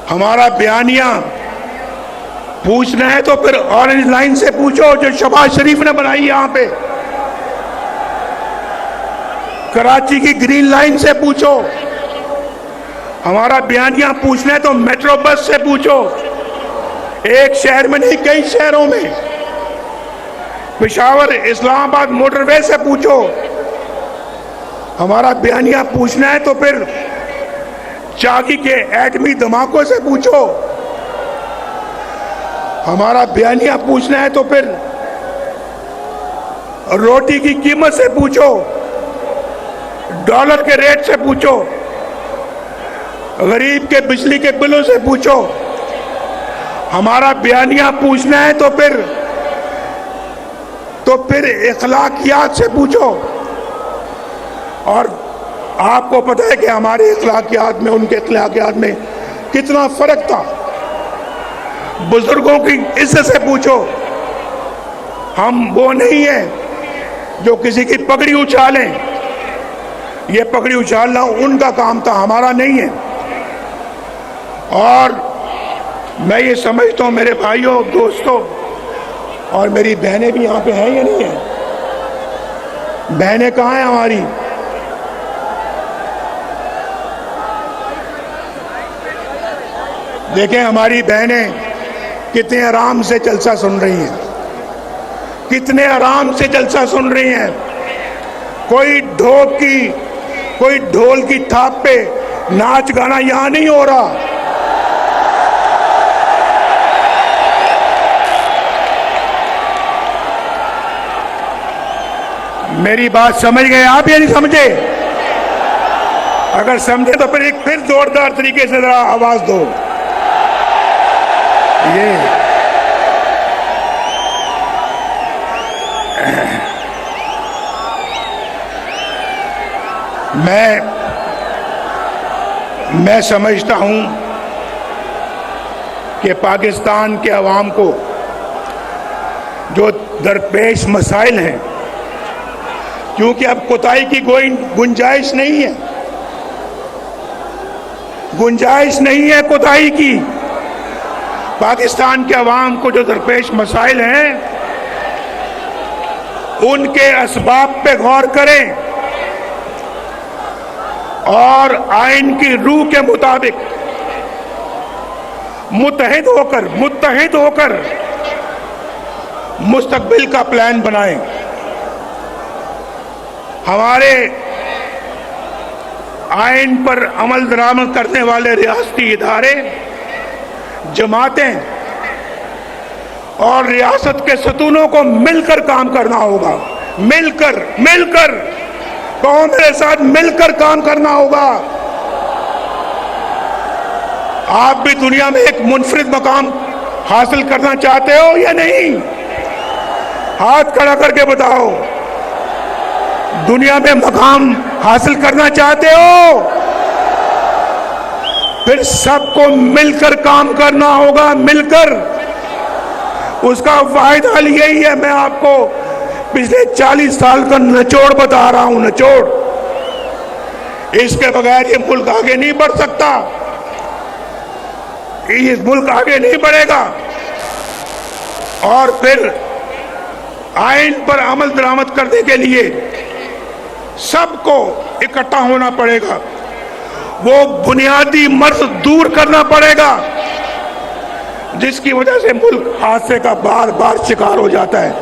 हमारा बयानिया पूछना है तो फिर ऑरेंज लाइन से पूछो जो शहबाज शरीफ ने बनाई यहां पे। कराची की ग्रीन लाइन से पूछो। हमारा बयानिया पूछना है तो मेट्रो बस से पूछो, एक शहर में नहीं कई शहरों में। पेशावर इस्लामाबाद मोटरवे से पूछो। हमारा बयानिया पूछना है तो फिर चाकी के एटमी धमाकों से पूछो। हमारा बयानिया पूछना है तो फिर रोटी की कीमत से पूछो, डॉलर के रेट से पूछो, गरीब के बिजली के बिलों से पूछो। हमारा बयानिया पूछना है तो फिर इखलाकियात से पूछो। और आपको पता है कि हमारे इखलाकियात में उनके इखलाकियात में कितना फर्क था। बुजुर्गों की इज्जत से पूछो। हम वो नहीं है जो किसी की पगड़ी उछालें। ये पगड़ी उछालना उनका काम था, हमारा नहीं है। और मैं ये समझता हूँ मेरे भाइयों, दोस्तों, और मेरी बहनें भी यहाँ पे हैं या नहीं है? बहनें कहाँ हैं हमारी? देखें हमारी बहनें कितने आराम से जलसा सुन रही हैं, कितने आराम से जलसा सुन रही हैं। कोई ढोल की थाप पे नाच गाना यहां नहीं हो रहा। मेरी बात समझ गए आप या नहीं समझे? अगर समझे तो फिर जोरदार तरीके से जरा आवाज दो। ये मैं समझता हूं कि पाकिस्तान के अवाम को जो दरपेश मसाइल हैं, क्योंकि अब कोताही की कोई गुंजाइश नहीं है, गुंजाइश नहीं है कोताही की। पाकिस्तान के अवाम को जो दरपेश मसाइल हैं उनके असबाब पे गौर करें और आइन की रूह के मुताबिक मुत्तहिद होकर मुस्तकबिल का प्लान बनाएं। हमारे आइन पर अमल दरामद करने वाले रियासती इदारे, जमातें और रियासत के सतूनों को मिलकर काम करना होगा। मिलकर कौन मेरे साथ मिलकर काम करना होगा। आप भी दुनिया में एक मुनफरिद मकाम हासिल करना चाहते हो या नहीं? हाथ खड़ा करके बताओ। दुनिया में मकाम हासिल करना चाहते हो? फिर सबको मिलकर काम करना होगा, मिलकर। उसका वाहिद हल यही है। मैं आपको पिछले 40 साल का निचोड़ बता रहा हूं, निचोड़। इसके बगैर ये मुल्क आगे नहीं बढ़ सकता, ये मुल्क आगे नहीं बढ़ेगा। और फिर आइन पर अमल दरामद करने के लिए सबको इकट्ठा होना पड़ेगा। वो बुनियादी मर्ज दूर करना पड़ेगा जिसकी वजह से मुल्क हादसे का बार बार शिकार हो जाता है।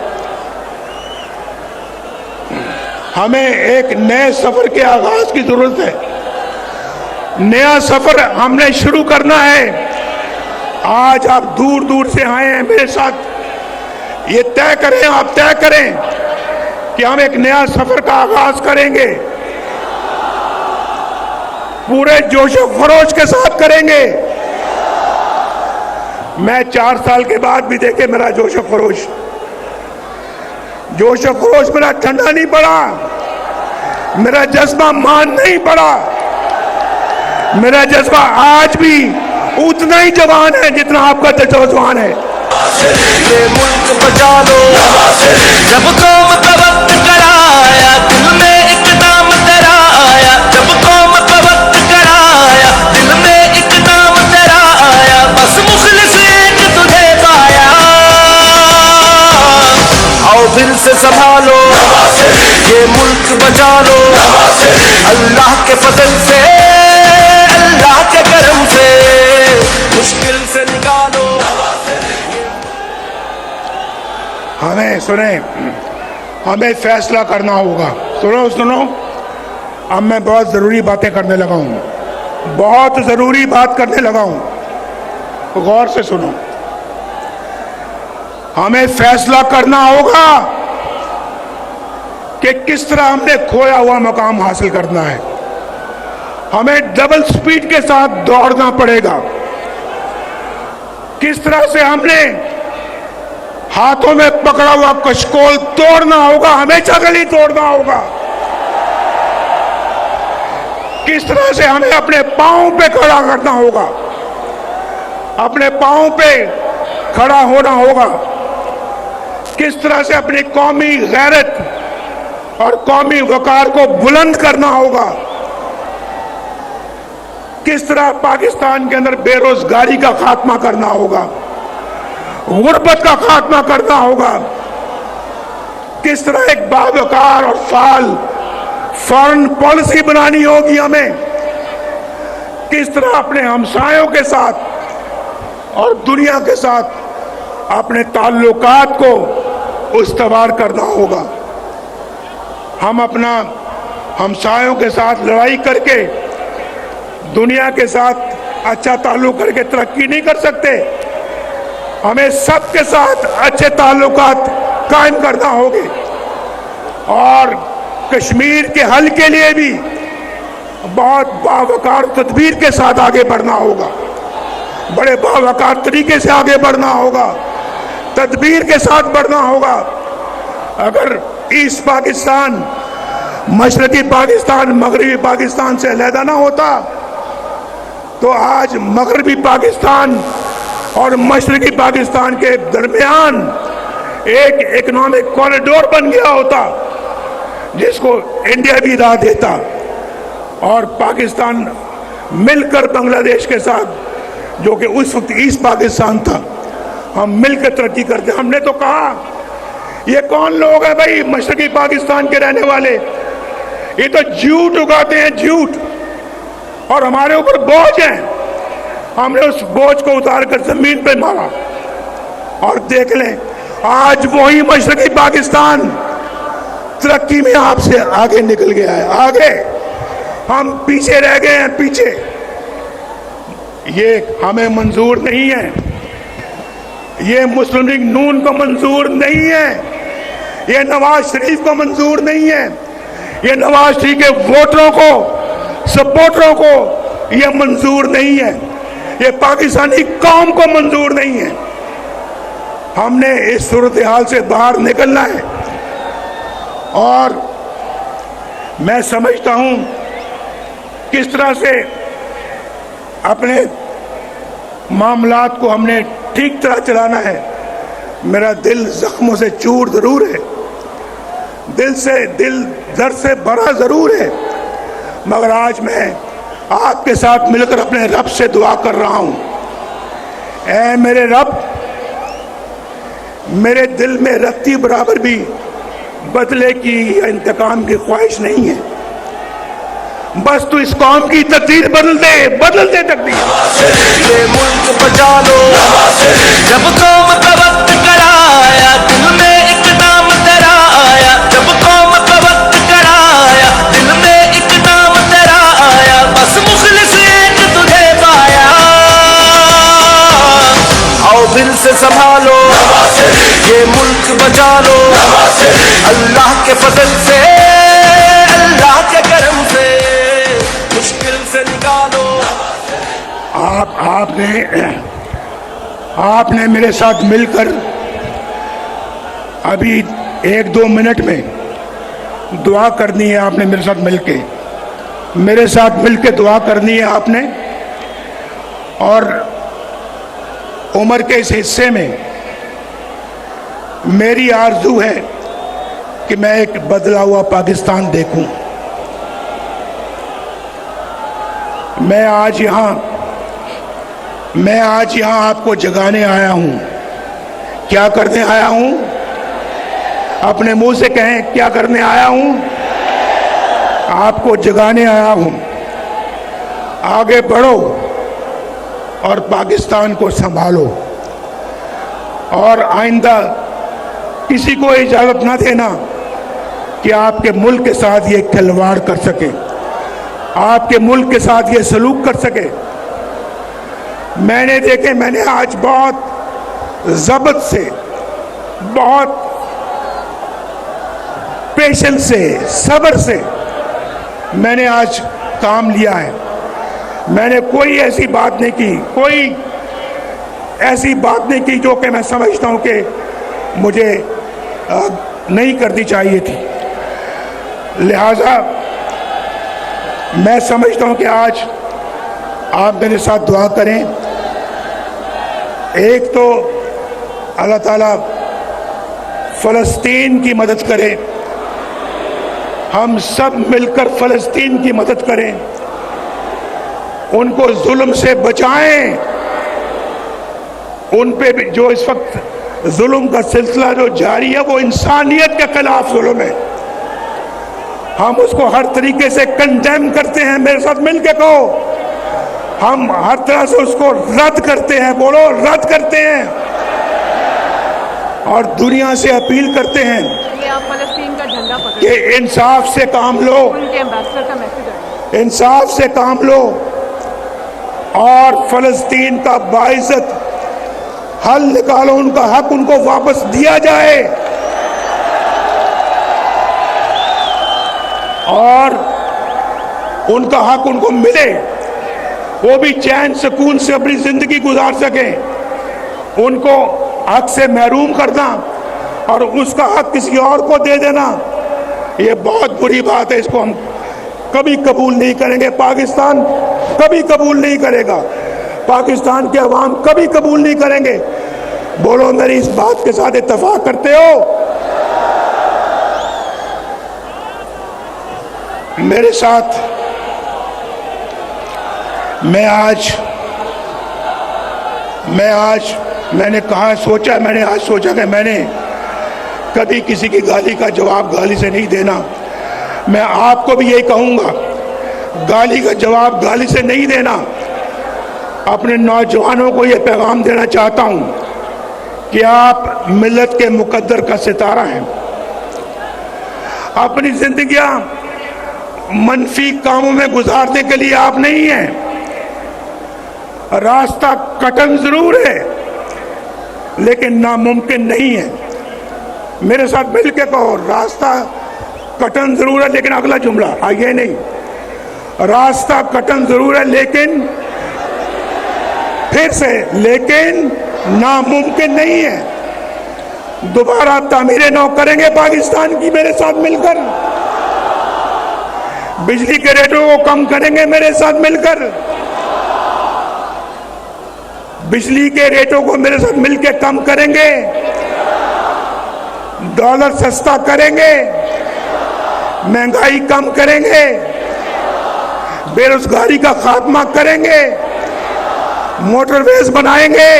हमें एक नए सफर के आगाज की जरूरत है। नया सफर हमने शुरू करना है। आज आप दूर दूर से आए हैं मेरे साथ, ये तय करें, आप तय करें कि हम एक नया सफर का आगाज करेंगे, पूरे जोशो खरोश के साथ करेंगे। मैं 4 साल के बाद भी देखे मेरा जोशो खरोश मेरा ठंडा नहीं पड़ा, मेरा जज्बा मान नहीं पड़ा। मेरा जज्बा आज भी उतना ही जवान है जितना आपका जवान है। ये मुल्क बचा लो, जब कौम का वक्त कराया, दिल में एक नाम तेरा आया। जब कौम का वक्त कराया, दिल में एक नाम तेरा आया। बस मुखलिस एक तुझे पाया। आओ फिर से संभालो, ये मुल्क बचा लो। अल्लाह के फजल से, अल्लाह के करम से मुश्किल से निकालो। हमें सुने, हमें फैसला करना होगा। सुनो, अब मैं बहुत जरूरी बातें करने लगा हूं, बहुत जरूरी बात करने लगा हूं, तो गौर से सुनो। हमें फैसला करना होगा कि किस तरह हमने खोया हुआ मकाम हासिल करना है। हमें डबल स्पीड के साथ दौड़ना पड़ेगा। किस तरह से हमने हाथों में पकड़ा हुआ कशकोल तोड़ना होगा, हमेशा के लिए तोड़ना होगा। किस तरह से हमें अपने पांव पे खड़ा करना होगा, अपने पांव पे खड़ा होना होगा। किस तरह से अपनी कौमी गैरत और कौमी वकार को बुलंद करना होगा। किस तरह पाकिस्तान के अंदर बेरोजगारी का खात्मा करना होगा, गुर्बत का खात्मा करना होगा। किस तरह एक बावकार और फाल फॉरेन पॉलिसी बनानी होगी हमें। किस तरह अपने हमसायों के साथ और दुनिया के साथ अपने ताल्लुकात को उस्तवार करना होगा। हम अपना हमसायों के साथ लड़ाई करके दुनिया के साथ अच्छा ताल्लुक करके तरक्की नहीं कर सकते। हमें सबके साथ अच्छे ताल्लुकात कायम करना होंगे और कश्मीर के हल के लिए भी बहुत बावकार तदबीर के साथ आगे बढ़ना होगा, बड़े बावकार तरीके से आगे बढ़ना होगा, तदबीर के साथ बढ़ना होगा। अगर ईस्ट पाकिस्तान मशरकी पाकिस्तान मगरबी पाकिस्तान से अलहदा ना होता तो आज मगरबी पाकिस्तान और मशरकी पाकिस्तान के दरमियान एक इकोनॉमिक कॉरिडोर बन गया होता जिसको इंडिया भी राह देता और पाकिस्तान मिलकर बांग्लादेश के साथ, जो कि उस वक्त ईस्ट पाकिस्तान था, हम मिलकर तरक्की करते। हमने तो कहा ये कौन लोग हैं भाई मशरकी पाकिस्तान के रहने वाले, ये तो झूठ उगाते हैं, झूठ, और हमारे ऊपर बोझ है। हमने उस बोझ को उतार कर जमीन पे मारा और देख लें आज वही मशरकी पाकिस्तान तरक्की में आपसे आगे निकल गया है। आगे हम पीछे रह गए हैं, पीछे। ये हमें मंजूर नहीं है, ये मुस्लिम लीग नून को मंजूर नहीं है, ये नवाज शरीफ को मंजूर नहीं है, ये नवाज शरीफ के वोटरों को, सपोर्टरों को ये मंजूर नहीं है, ये पाकिस्तानी कौम को मंजूर नहीं है। हमने इस सूरत हाल से बाहर निकलना है और मैं समझता हूं किस तरह से अपने मामलात को हमने ठीक तरह चलाना है। मेरा दिल जख्मों से चूर जरूर है, दिल दर्द से भरा जरूर है, मगर आज मैं आपके साथ मिलकर अपने रब से दुआ कर रहा हूं। ऐ मेरे रब, मेरे दिल में रत्ती बराबर भी बदले की या इंतकाम की ख्वाहिश नहीं है। बस तू इस कौम की तकदीर बदल दे तकदीर। ये मुल्क बचा लो, जब कौम का वक्त कराया, दिल में एक नाम तेरा आया। जब कौम का वक्त कराया, दिल में एक नाम तेरा आया। बस मुखलिस एक तुझे पाया। आओ दिल से संभालो, ये मुल्क बचा लो, अल्लाह के फजल से, अल्लाह के करम से, मुश्किल से निकालो। आपने मेरे साथ मिलकर अभी 1-2 मिनट में दुआ करनी है। आपने मेरे साथ मिलके दुआ करनी है आपने। और उम्र के इस हिस्से में मेरी आरज़ू है कि मैं एक बदला हुआ पाकिस्तान देखूं। मैं आज यहाँ आपको जगाने आया हूं। क्या करने आया हूं? अपने मुंह से कहें, क्या करने आया हूं? आपको जगाने आया हूं। आगे बढ़ो और पाकिस्तान को संभालो और आइंदा किसी को इजाजत ना देना कि आपके मुल्क के साथ ये खिलवाड़ कर सके, आपके मुल्क के साथ ये सलूक कर सके। मैंने आज बहुत ज़ब्त से, बहुत पेशेंस से, सब्र से मैंने आज काम लिया है। मैंने कोई ऐसी बात नहीं की जो कि मैं समझता हूं कि मुझे नहीं करनी चाहिए थी। लिहाजा मैं समझता हूं कि आज आप मेरे साथ दुआ करें। एक तो अल्लाह ताला फ़लस्तीन की मदद करे, हम सब मिलकर फ़लस्तीन की मदद करें, उनको जुल्म से बचाएं। उन पे भी जो इस वक्त जुल्म का सिलसिला जो जारी है वो इंसानियत के खिलाफ जुल्म है। हम उसको हर तरीके से कंडेम करते हैं। मेरे साथ मिलकर कहो, हम हर तरह से उसको रद्द करते हैं, बोलो रद्द करते हैं, और दुनिया से अपील करते हैं ये आप फलस्तीन का झंडा कि पकड़ इंसाफ से काम लो, उनके एम्बेसडर का मैसेज है। इंसाफ से काम लो और फलस्तीन का बाइज्जत हल निकालो, उनका हक उनको वापस दिया जाए और उनका हक उनको मिले, वो भी चैन सुकून से अपनी जिंदगी गुजार सकें। उनको हक से महरूम करना और उसका हक किसी और को दे देना, ये बहुत बुरी बात है। इसको हम कभी कबूल नहीं करेंगे, पाकिस्तान कभी कबूल नहीं करेगा, पाकिस्तान के अवाम कभी कबूल नहीं करेंगे। बोलो मेरी इस बात के साथ इत्तेफाक करते हो? मेरे साथ मैंने आज सोचा कि मैंने कभी किसी की गाली का जवाब गाली से नहीं देना। मैं आपको भी यही कहूंगा, गाली का जवाब गाली से नहीं देना। अपने नौजवानों को यह पैगाम देना चाहता हूं कि आप मिल्लत के मुकद्दर का सितारा हैं। अपनी जिंदगियां मनफी कामों में गुजारने के लिए आप नहीं हैं। रास्ता कठिन जरूर है लेकिन नामुमकिन नहीं है। मेरे साथ मिलकर कहो, रास्ता कठिन जरूर है लेकिन अगला जुमला आइए नहीं, रास्ता कठिन जरूर है लेकिन फिर से लेकिन नामुमकिन नहीं है। दोबारा तामीर नौ करेंगे पाकिस्तान की मेरे साथ मिलकर, बिजली के रेटों को कम करेंगे मेरे साथ मिलकर, बिजली के रेटों को मेरे साथ मिलकर कम करेंगे, डॉलर सस्ता करेंगे, महंगाई कम करेंगे, बेरोजगारी का खात्मा करेंगे, मोटरवेज बनाएंगे,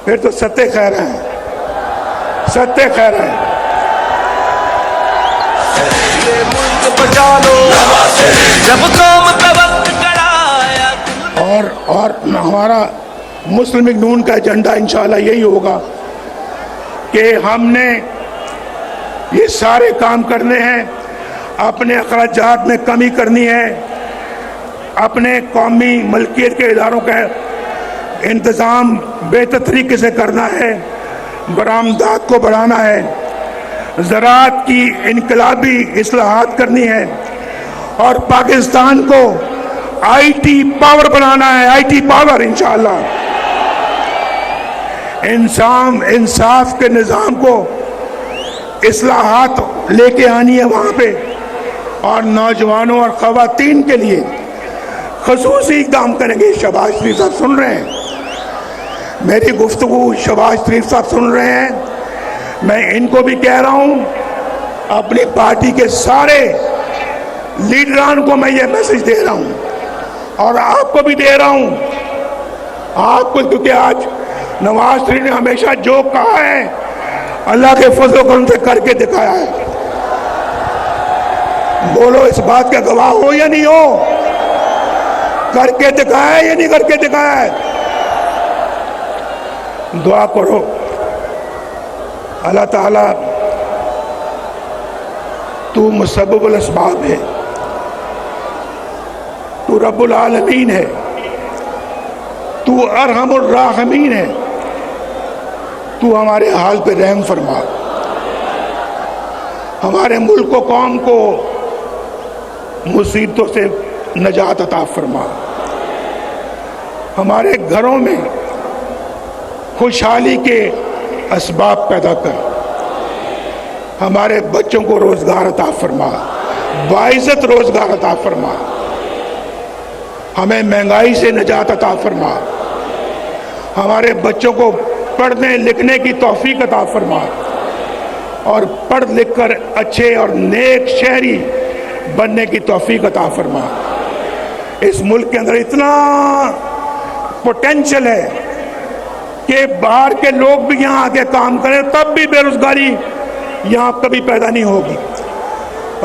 फिर तो सत्य खैर है, सत्य खैर है। ये मुल्क बचा लो जब कौम पे वक्त कराया। और हमारा मुस्लिम लीग नून का एजेंडा इंशाल्लाह यही होगा कि हमने ये सारे काम करने हैं, अपने अखराजात में कमी करनी है, अपने कौमी मलकियत के इदारों का इंतज़ाम बेहतर तरीके से करना है, बरामदात को बढ़ाना है, ज़राअत की इनकलाबी इस्लाहात करनी है और पाकिस्तान को आईटी पावर बनाना है, आईटी पावर इंशाअल्लाह। इंसाफ के निज़ाम को इस्लाहात लेके आनी है वहाँ पे और नौजवानों और ख़वातीन के लिए ख़ुसूसी इक़दाम करेंगे। शहबाज शरीफ साहब सुन रहे हैं मेरी गुफ्तगू, शहबाज शरीफ साहब सुन रहे हैं, मैं इनको भी कह रहा हूँ, अपनी पार्टी के सारे लीडरान को मैं ये मैसेज दे रहा हूँ और आपको भी दे रहा हूँ, आपको, क्योंकि आज नवाज शरीफ ने हमेशा जो कहा है अल्लाह के फजल करम से करके दिखाया है। बोलो इस बात का गवाह हो या नहीं हो? करके दिखाया है या नहीं करके दिखाया है? दुआ करो अल्लाह ताला, तू मुसब्बिबुल अस्बाब है, तू रब्बुल आलमीन है, तू अरहमुर राहिमीन है, तू हमारे हाल पे रहम फरमा, हमारे मुल्क को कौम को मुसीबतों से नजात अता फरमा, हमारे घरों में खुशहाली के असबाब पैदा कर, हमारे बच्चों को रोजगार अता फरमा, बाइज्जत रोजगार अता फरमा, हमें महंगाई से निजात अता फरमा, हमारे बच्चों को पढ़ने लिखने की तौफीक अता फरमा और पढ़ लिख कर अच्छे और नेक शहरी बनने की तौफीक अता फरमा। इस मुल्क के अंदर इतना पोटेंशियल है कि बाहर के लोग भी यहाँ आके काम करें तब भी बेरोजगारी यहाँ कभी पैदा नहीं होगी।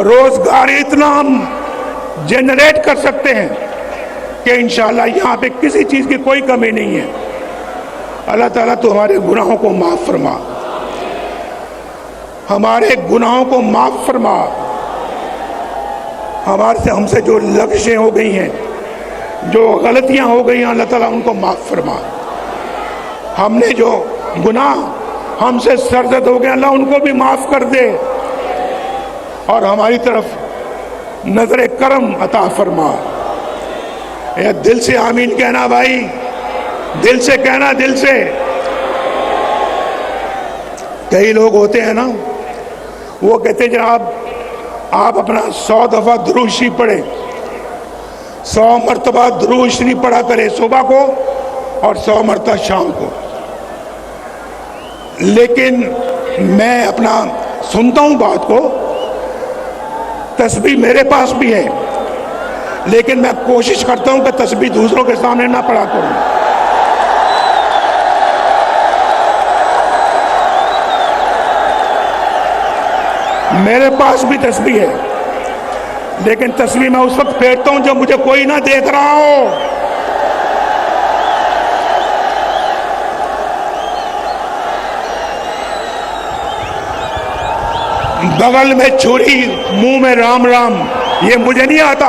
रोजगार इतना हम जनरेट कर सकते हैं कि इंशाअल्लाह यहाँ पे किसी चीज़ की कोई कमी नहीं है। अल्लाह ताला तो हमारे गुनाहों को माफ़ फरमा, हमारे गुनाहों को माफ़ फरमा। हमसे जो लग़ज़ें हो गई हैं, जो गलतियां हो गई हैं, अल्लाह ताला उनको माफ़ फरमा। हमने जो गुनाह हमसे सरजद हो गए, अल्लाह उनको भी माफ़ कर दे और हमारी तरफ नजर करम अता फरमा। ये दिल से आमीन कहना भाई, दिल से कहना, दिल से। कई लोग होते हैं ना, वो कहते हैं जनाब आप अपना 100 दफ़ा दुरूद शरीफ पढ़े, 100 मरतबा दुरूद शरीफ पढ़ा करे सुबह को और 100 मरतबा शाम को। लेकिन मैं अपना सुनता हूँ बात को, तस्बीह मेरे पास भी है, लेकिन मैं कोशिश करता हूँ कि तस्बीह दूसरों के सामने ना पढ़ा करूँ। मेरे पास भी तस्बीह है, लेकिन तस्बीह मैं उस वक्त फेरता हूं जब मुझे कोई ना देख रहा हो। बगल में छुरी, मुंह में राम राम, ये मुझे नहीं आता।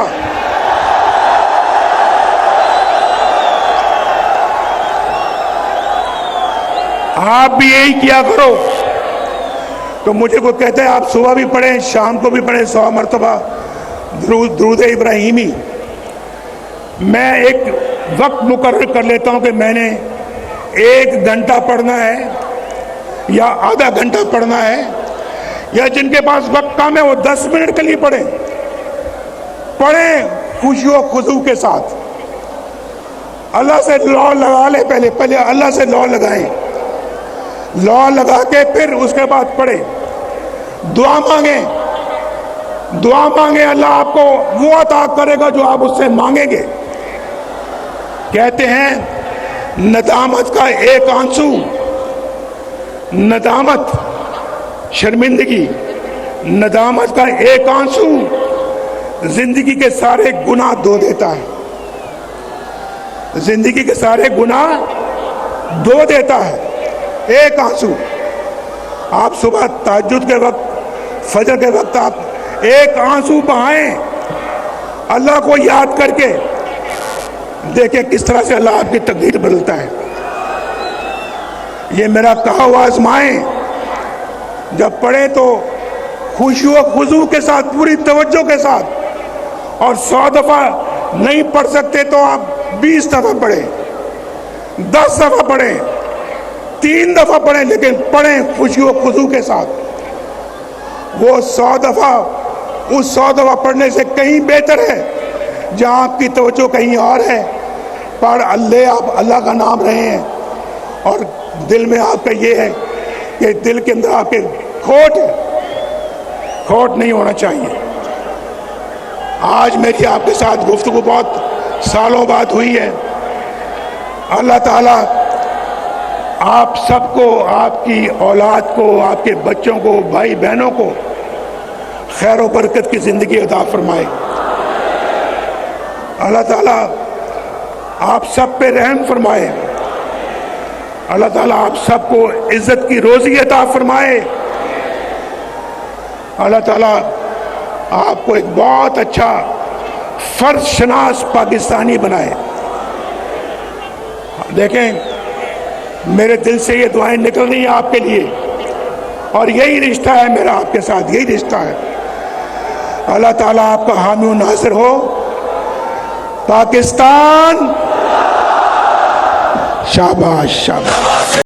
आप भी यही किया करो। तो मुझे को कहते हैं आप सुबह भी पढ़ें, शाम को भी पढ़ें 100 मरतबा दुरूद इब्राहिमी। मैं एक वक्त मुकर्रर कर लेता हूं कि मैंने 1 घंटा पढ़ना है या आधा घंटा पढ़ना है, या जिनके पास वक्त कम है वो 10 मिनट के लिए पढ़ें खुशी व खुशू के साथ। अल्लाह से लौ लगा ले, पहले अल्लाह से लौ लगाएं, लौ लगा के फिर उसके बाद पढ़े, दुआ मांगे, अल्लाह आपको वो अता करेगा जो आप उससे मांगेंगे। कहते हैं नदामत का एक आंसू, नदामत शर्मिंदगी, नदामत का एक आंसू जिंदगी के सारे गुनाह धो देता है, जिंदगी के सारे गुनाह धो देता है एक आंसू। आप सुबह तहज्जुद के वक्त, फजर के वक्त आप एक आंसू बहाएं अल्लाह को याद करके, देखें किस तरह से अल्लाह आपकी तकदीर बदलता है। ये मेरा कहा हुआ आजमाएं, जब पढ़े तो खुशी व खुशू के साथ, पूरी तवज्जो के साथ। और 100 दफा नहीं पढ़ सकते तो आप 20 दफा पढ़ें, 10 दफा पढ़ें, 3 दफा पढ़ें, लेकिन पढ़ें खुशी व खुशू के साथ। वो 100 दफा, उस 100 दफा पढ़ने से कहीं बेहतर है जहां आपकी तवज्जो कहीं और है। पर आप अल्लाह का नाम रहे हैं और दिल में आपका ये है कि दिल के अंदर आपके खोट नहीं होना चाहिए। आज मेरी आपके साथ गुफ्तगू बहुत सालों बाद हुई है। अल्लाह ताला आप सबको, आपकी औलाद को, आपके बच्चों को, भाई बहनों को खैर और बरकत की ज़िंदगी अता फरमाए। अल्लाह ताला आप सब पे रहम फरमाए। अल्लाह ताला आप सबको इज्जत की रोज़ी अता फरमाए। अल्लाह ताला आपको एक बहुत अच्छा फर्ज शनास पाकिस्तानी बनाए। देखें मेरे दिल से ये दुआएं निकल रही हैं आपके लिए, और यही रिश्ता है मेरा आपके साथ, यही रिश्ता है। अल्लाह ताला आपका हामी व नासिर हो। पाकिस्तान शाबाश शाबाश।